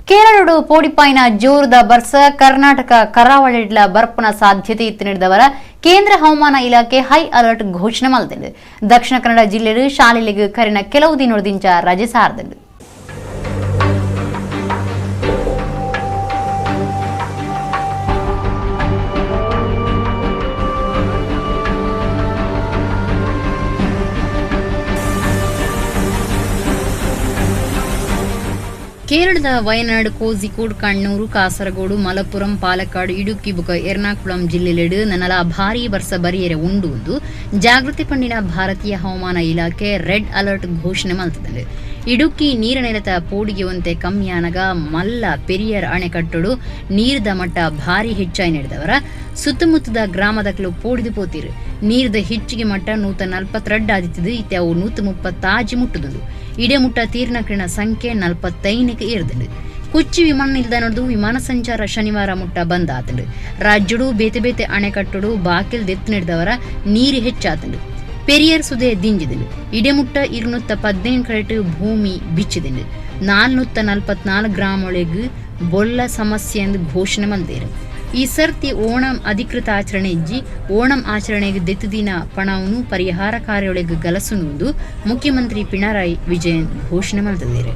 ಕೇರಳಡು ಪೋಡಿಪಾಯಿನ ಜೋರದ ಬರ್ಸ ಕರ್ನಾಟಕ ಕರಾವಳಿಡ್ಲ ಬರ್ಪನ ಸಾಧ್ಯತೆ ಇತ್ತು ನೀಡಿದವರ ಕೇಂದ್ರ ಹವಾಮಾನ ಇಲಾಖೆ ಹೈ ಅಲರ್ಟ್ ಘೋಷಣೆ ಮಾಡಿದೆ. ದಕ್ಷಿಣ ಕನ್ನಡ ಜಿಲ್ಲೆಯ ಶಾಲೆಗಳಿಗೆ ಕರಿನ ಕೆಲವು ದಿನದಿಂದ ರಜೆ ಸಾರದಿದೆ. ಕೇರಳದ ವಯನಾಡು, ಕೋಝಿಕೋಡ್, ಕಣ್ಣೂರು, ಕಾಸರಗೋಡು, ಮಲಪ್ಪುರಂ, ಪಾಲಕ್ಕಾಡು, ಇಡುಕ್ಕಿ ಬುಕ ಎರ್ನಾಕುಳಂ ಜಿಲ್ಲೆಲೆಡು ನನಲ ಭಾರೀ ವರ್ಷ ಬರಿಯರೆ ಉಂಡು ಜಾಗೃತಿ ಪಂಡಿನ ಭಾರತೀಯ ಹವಾಮಾನ ಇಲಾಖೆ ರೆಡ್ ಅಲರ್ಟ್ ಘೋಷಣೆ ಮಾಡಿದೆ. ಇಡುಕ್ಕಿ ನೀರಿನೆಲತ ಪೋಡಿಗೆವಂತೆ ಕಮ್ಮಿಯಾನಗ ಮಲ್ಲ ಪೆರಿಯರ್ ಅಣೆಕಟ್ಟಡು ನೀರದ ಮಟ್ಟ ಭಾರಿ ಹೆಚ್ಚಾಗಿ ನಡೆದವರ ಸುತ್ತಮುತ್ತದ ಗ್ರಾಮದಕ್ಕಲು ಪೋಡಿದು ಪೋತಿರು ನೀರದ ಹೆಚ್ಚಿಗೆ ಮಟ್ಟ 142 ಆದಿತ್ತಿದ್ದು ಇತ್ಯಾವು 130 ಮುಟ್ಟುದುಂಡು. ಇಡೆಮುಟ್ಟ ತೀರ್ನಕಿನ ಸಂಖ್ಯೆ 45ಕ್ಕೆ ಏರಿದೆ. ಕೊಚ್ಚಿ ವಿಮಾನ ನಿಲ್ದಾಣದ್ದು ವಿಮಾನ ಸಂಚಾರ ಶನಿವಾರ ಮುಟ್ಟ ಬಂದ್ ಆತಂಡು. ರಾಜ್ಯಡು ಬೇತೆ ಬೇತೆ ಅಣೆಕಟ್ಟಡು ಬಾಕಿಲ್ ದೆತ್ತು ನಡೆದವರ ನೀರು ಹೆಚ್ಚಾತಂಡು. ಪೆರಿಯರ್ ಸುದೆ ದಿಂಜಿದನು. ಇಡೆಮುಟ್ಟ 215 ಕಡೆಟ್ ಭೂಮಿ ಬಿಚ್ಚಿದನು. 444 ಗ್ರಾಮೊಳಗೆ ಬೊಲ್ಲ ಸಮಸ್ಯೆ ಎಂದು ಘೋಷಣೆ ಮಾಡಿದರು. ಈ ಸರ್ತಿ ಓಣಂ ಅಧಿಕೃತ ಆಚರಣೆ ಇಜ್ಜಿ ಓಣಂ ಆಚರಣೆಗೆ ದೆತ್ತು ದಿನ ಪಣವನ್ನು ಪರಿಹಾರ ಕಾರ್ಯೊಳಗೆ ಗಲಸುನುವುದು ಮುಖ್ಯಮಂತ್ರಿ ಪಿಣರಾಯಿ ವಿಜಯನ್ ಘೋಷಣೆ ಮಾಡಿದ್ದಾರೆ.